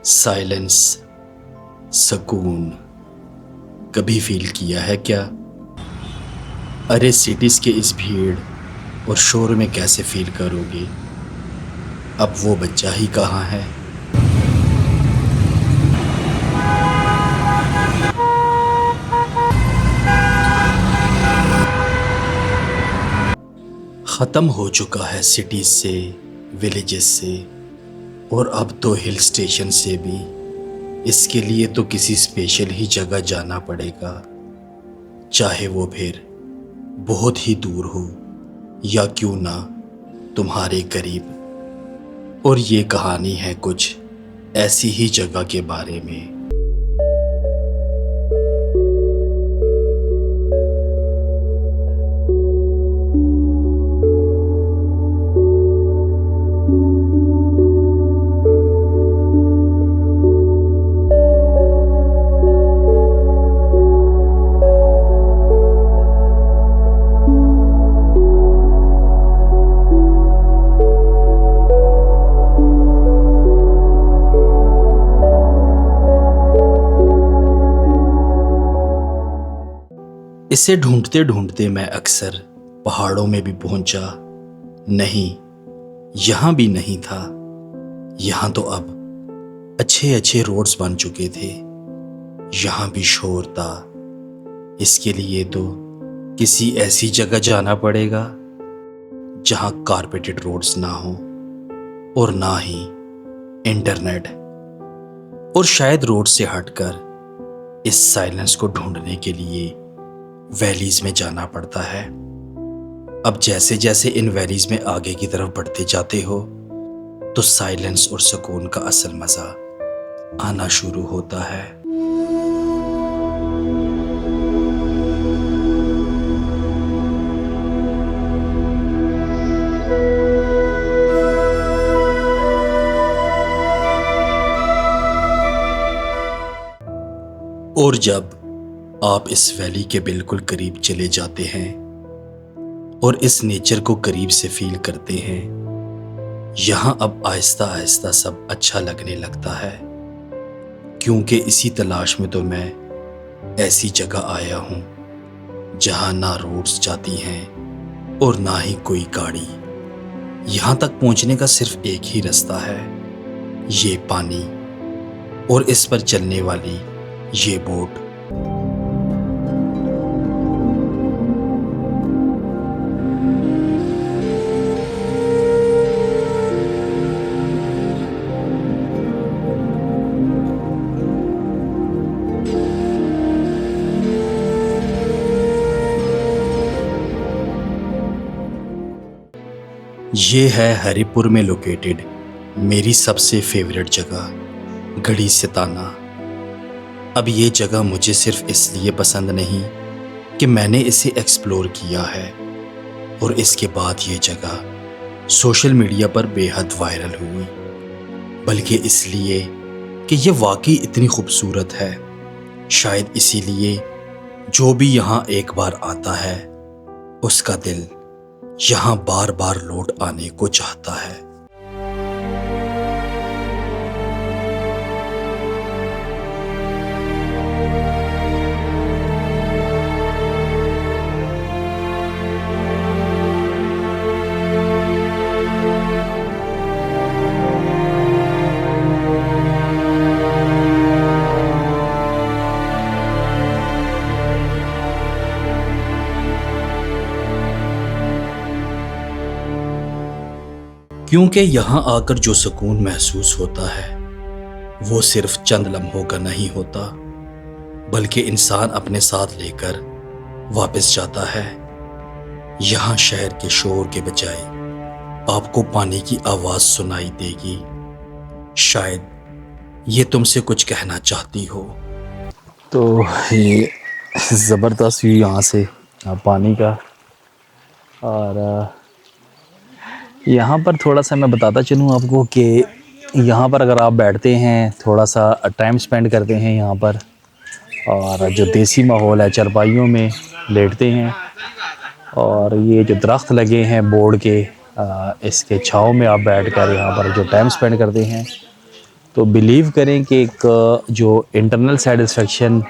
Silence, सुकून कभी feel किया है क्या? अरे सिटीज़ के इस भीड़ और शोर में कैसे फील करोगे? अब वो बच्चा ही कहाँ है? ख़त्म हो चुका है सिटीज़ से, विलेजेस से और अब तो हिल स्टेशन से भी। इसके लिए तो किसी स्पेशल ही जगह जाना पड़ेगा, चाहे वो फिर बहुत ही दूर हो या क्यों ना तुम्हारे करीब। और ये कहानी है कुछ ऐसी ही जगह के बारे में। इसे ढूंढते ढूंढते मैं अक्सर पहाड़ों में भी पहुंचा। नहीं, यहाँ भी नहीं था। यहाँ तो अब अच्छे अच्छे रोड्स बन चुके थे। यहाँ भी शोर था। इसके लिए तो किसी ऐसी जगह जाना पड़ेगा जहाँ कारपेटेड रोड्स ना हो और ना ही इंटरनेट। और शायद रोड से हटकर इस साइलेंस को ढूंढने के लिए वैलीज में जाना पड़ता है। अब जैसे जैसे इन वैलीज में आगे की तरफ बढ़ते जाते हो तो साइलेंस और सुकून का असल मजा आना शुरू होता है। और जब आप इस वैली के बिल्कुल करीब चले जाते हैं और इस नेचर को करीब से फील करते हैं, यहाँ अब आहिस्ता आहिस्ता सब अच्छा लगने लगता है। क्योंकि इसी तलाश में तो मैं ऐसी जगह आया हूँ जहाँ ना रोड्स जाती हैं और ना ही कोई गाड़ी। यहाँ तक पहुँचने का सिर्फ एक ही रास्ता है, ये पानी और इस पर चलने वाली ये बोट। ये है हरिपुर में लोकेटेड मेरी सबसे फेवरेट जगह, गढ़ी सिताना। अब ये जगह मुझे सिर्फ इसलिए पसंद नहीं कि मैंने इसे एक्सप्लोर किया है और इसके बाद ये जगह सोशल मीडिया पर बेहद वायरल हुई, बल्कि इसलिए कि ये वाकई इतनी खूबसूरत है। शायद इसीलिए जो भी यहाँ एक बार आता है उसका दिल यहाँ बार बार लौट आने को चाहता है। क्योंकि यहाँ आकर जो सुकून महसूस होता है वो सिर्फ चंद लम्हों का नहीं होता, बल्कि इंसान अपने साथ लेकर वापस जाता है। यहाँ शहर के शोर के बजाय आपको पानी की आवाज़ सुनाई देगी। शायद ये तुमसे कुछ कहना चाहती हो। तो ये ज़बरदस्त व्यू यहाँ से पानी का। और यहाँ पर थोड़ा सा मैं बताता चलूँ आपको कि यहाँ पर अगर आप बैठते हैं, थोड़ा सा टाइम स्पेंड करते हैं यहाँ पर, और जो देसी माहौल है, चारपाइयों में लेटते हैं और ये जो दरख्त लगे हैं बोर्ड के, इसके छाँव में आप बैठकर यहाँ पर जो टाइम स्पेंड करते हैं तो बिलीव करें कि एक जो इंटरनल सेटिस्फेक्शन,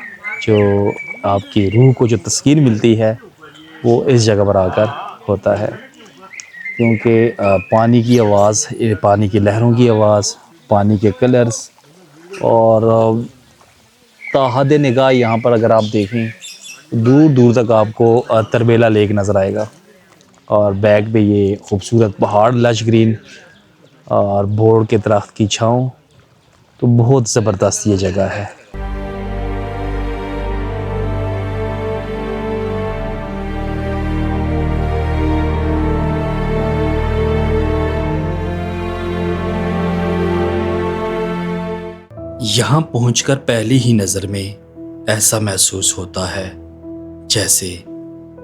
जो आपकी रूह को जो तस्कीन मिलती है, वो इस जगह पर आकर होता है। क्योंकि पानी की आवाज़, पानी की लहरों की आवाज़, पानी के कलर्स और ताहद निगाह यहाँ पर अगर आप देखें, दूर दूर तक आपको तरबेला लेक नज़र आएगा और बैक पे ये खूबसूरत पहाड़, लश ग्रीन और बोर्ड के दरख्त की छाँव। तो बहुत ज़बरदस्त ये जगह है। यहाँ पहुंचकर पहली ही नज़र में ऐसा महसूस होता है जैसे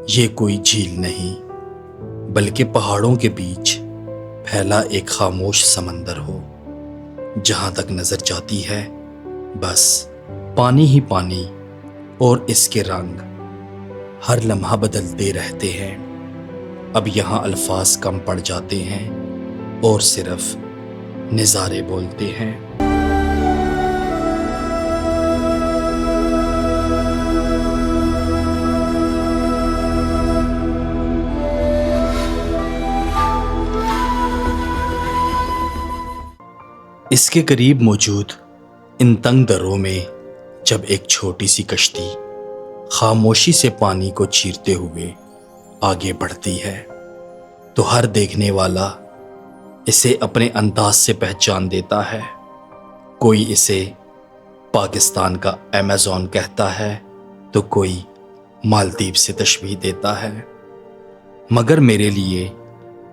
ये कोई झील नहीं, बल्कि पहाड़ों के बीच फैला एक खामोश समंदर हो। जहाँ तक नज़र जाती है बस पानी ही पानी, और इसके रंग हर लम्हा बदलते रहते हैं। अब यहाँ अल्फाज कम पड़ जाते हैं और सिर्फ नज़ारे बोलते हैं। इसके करीब मौजूद इन तंग दरों में जब एक छोटी सी कश्ती खामोशी से पानी को चीरते हुए आगे बढ़ती है, तो हर देखने वाला इसे अपने अंदाज से पहचान देता है। कोई इसे पाकिस्तान का अमेज़न कहता है, तो कोई मालदीव से तशबीह देता है। मगर मेरे लिए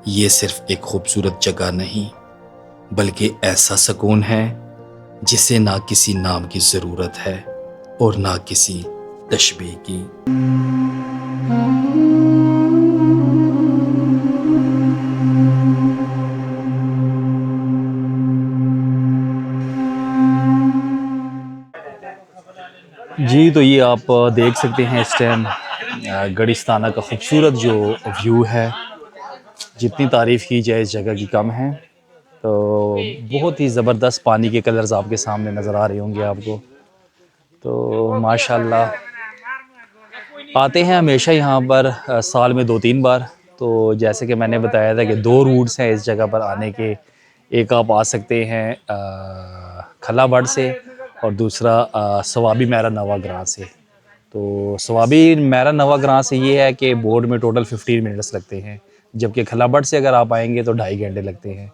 ये सिर्फ एक खूबसूरत जगह नहीं, बल्कि ऐसा सुकून है जिसे ना किसी नाम की ज़रूरत है और ना किसी तशबीह की। जी, तो ये आप देख सकते हैं इस टाइम गड़िस्ताना का खूबसूरत जो व्यू है। जितनी तारीफ़ की जाए इस जगह की कम है। तो बहुत ही ज़बरदस्त पानी के कलर्स आपके सामने नज़र आ रहे होंगे आपको। तो माशाल्लाह आते हैं हमेशा यहाँ पर, साल में 2-3 बार। तो जैसे कि मैंने बताया था कि 2 रूट्स हैं इस जगह पर आने के। एक आप आ सकते हैं खलाबड़ से, और दूसरा सवाबी मैरा नवा ग्रां से। तो सवाबी मैरा नवा ग्रां से ये है कि बोर्ड में टोटल 15 मिनट्स लगते हैं, जबकि खलाबड़ से अगर आप आएंगे तो 2.5 घंटे लगते हैं।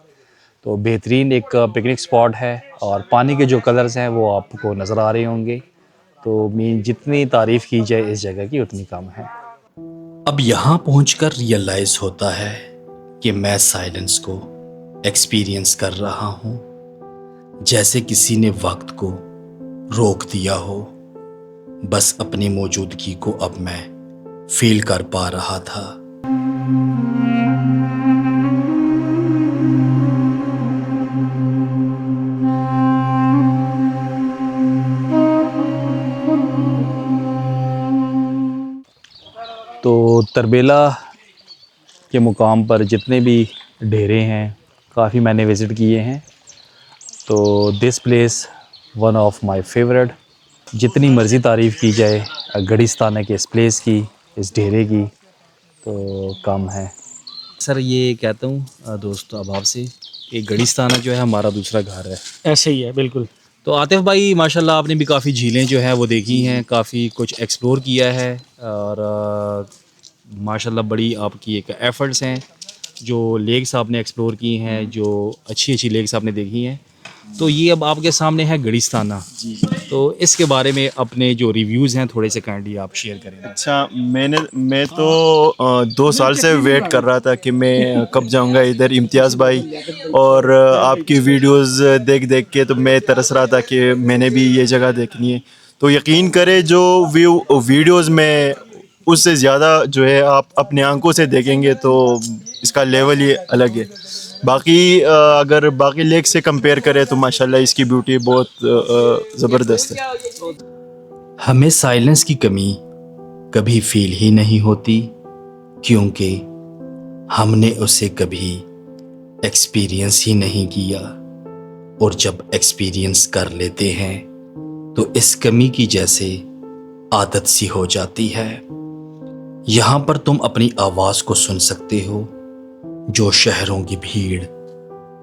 तो बेहतरीन एक पिकनिक स्पॉट है और पानी के जो कलर्स हैं वो आपको नज़र आ रहे होंगे। तो मीन जितनी तारीफ़ की जाए इस जगह की उतनी कम है। अब यहाँ पहुंचकर रियलाइज़ होता है कि मैं साइलेंस को एक्सपीरियंस कर रहा हूँ, जैसे किसी ने वक्त को रोक दिया हो। बस अपनी मौजूदगी को अब मैं फील कर पा रहा था। तो तरबेला के मुकाम पर जितने भी डेरे हैं काफ़ी मैंने विज़िट किए हैं। तो this place one of my favourite. जितनी मर्ज़ी तारीफ़ की जाए गड़िस्ताना के इस प्लेस की, इस डेरे की, तो कम है। सर ये कहता हूँ दोस्त अब आपसे कि गड़िस्ताना जो है हमारा दूसरा घर है। ऐसे ही है बिल्कुल। तो आतिफ भाई माशाल्लाह आपने भी काफ़ी झीलें जो है वो देखी हैं, काफ़ी कुछ एक्सप्लोर किया है और माशाल्लाह बड़ी आपकी एक एफ़र्ट्स हैं। जो लेक्स आपने एक्सप्लोर की हैं, जो अच्छी अच्छी लेक्स आपने देखी हैं, तो ये अब आपके सामने है गड़िस्ताना। तो इसके बारे में अपने जो रिव्यूज़ हैं थोड़े से काइंडली आप शेयर करें। अच्छा, मैं तो 2 साल से वेट कर रहा था कि मैं कब जाऊंगा इधर। इम्तियाज़ भाई और आपकी वीडियोस देख देख के तो मैं तरस रहा था कि मैंने भी ये जगह देखनी है। तो यकीन करें जो वीडियोस में उससे ज़्यादा जो है आप अपने आंखों से देखेंगे तो इसका लेवल ही अलग है। बाकी अगर बाकी लेक से कंपेयर करें तो माशाल्लाह इसकी ब्यूटी बहुत ज़बरदस्त है। हमें साइलेंस की कमी कभी फील ही नहीं होती, क्योंकि हमने उसे कभी एक्सपीरियंस ही नहीं किया। और जब एक्सपीरियंस कर लेते हैं तो इस कमी की जैसे आदत सी हो जाती है। यहाँ पर तुम अपनी आवाज़ को सुन सकते हो जो शहरों की भीड़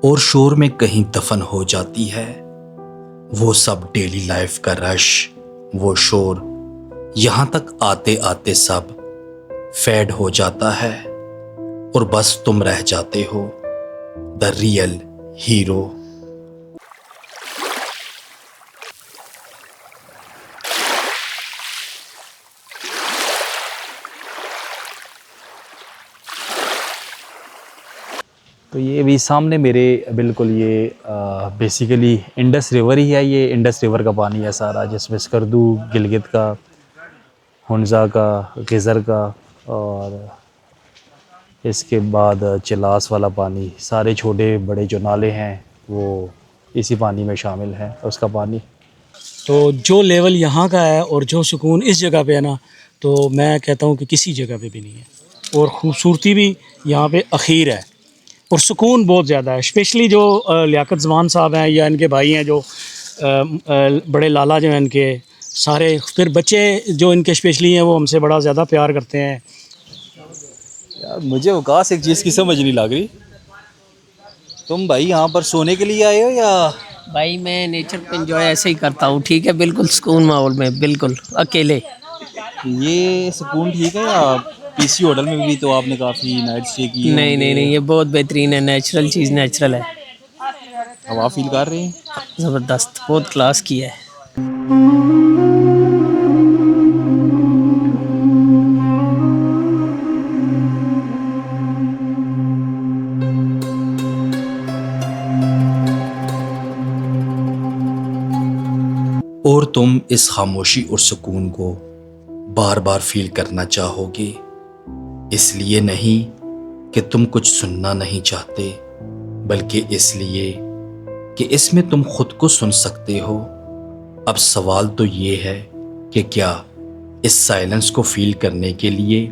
और शोर में कहीं दफन हो जाती है। वो सब डेली लाइफ का रश, वो शोर यहाँ तक आते आते सब फेड हो जाता है और बस तुम रह जाते हो द रियल हीरो। तो ये भी सामने मेरे बिल्कुल ये बेसिकली इंडस रिवर ही है। ये इंडस रिवर का पानी है सारा, जिसमें स्कर्दू, गिलगित का, हुंजा का, गिज़र का और इसके बाद चिलास वाला पानी, सारे छोटे बड़े जो नाले हैं वो इसी पानी में शामिल हैं उसका पानी। तो जो लेवल यहाँ का है और जो सुकून इस जगह पे है ना, तो मैं कहता हूँ कि किसी जगह पे भी नहीं है। और ख़ूबसूरती भी यहाँ पे अखीर है और सुकून बहुत ज़्यादा है। स्पेशली जो लियाकत ज़मान साहब हैं या इनके भाई हैं, जो बड़े लाला जो हैं इनके सारे, फिर बच्चे जो इनके स्पेशली हैं वो हमसे बड़ा ज़्यादा प्यार करते हैं। यार मुझे अवकाश एक चीज़ की समझ नहीं लग रही, तुम भाई यहाँ पर सोने के लिए आए हो या? भाई मैं नेचर को एंजॉय ऐसे ही करता हूँ, ठीक है, बिल्कुल सुकून माहौल में, बिल्कुल अकेले। ये सुकून ठीक है या पीसी होटल में भी तो आपने काफ़ी नाइट स्टे की? नहीं नहीं नहीं, ये बहुत बेहतरीन है, नेचुरल चीज़, नेचुरल है, हवा फील कर रहे हैं? ज़बरदस्त, बहुत क्लास की है। और तुम इस खामोशी और सुकून को बार बार फील करना चाहोगे, इसलिए नहीं कि तुम कुछ सुनना नहीं चाहते, बल्कि इसलिए कि इसमें तुम खुद को सुन सकते हो। अब सवाल तो ये है कि क्या इस साइलेंस को फील करने के लिए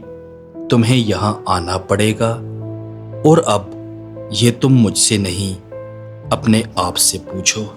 तुम्हें यहाँ आना पड़ेगा? और अब ये तुम मुझसे नहीं, अपने आप से पूछो।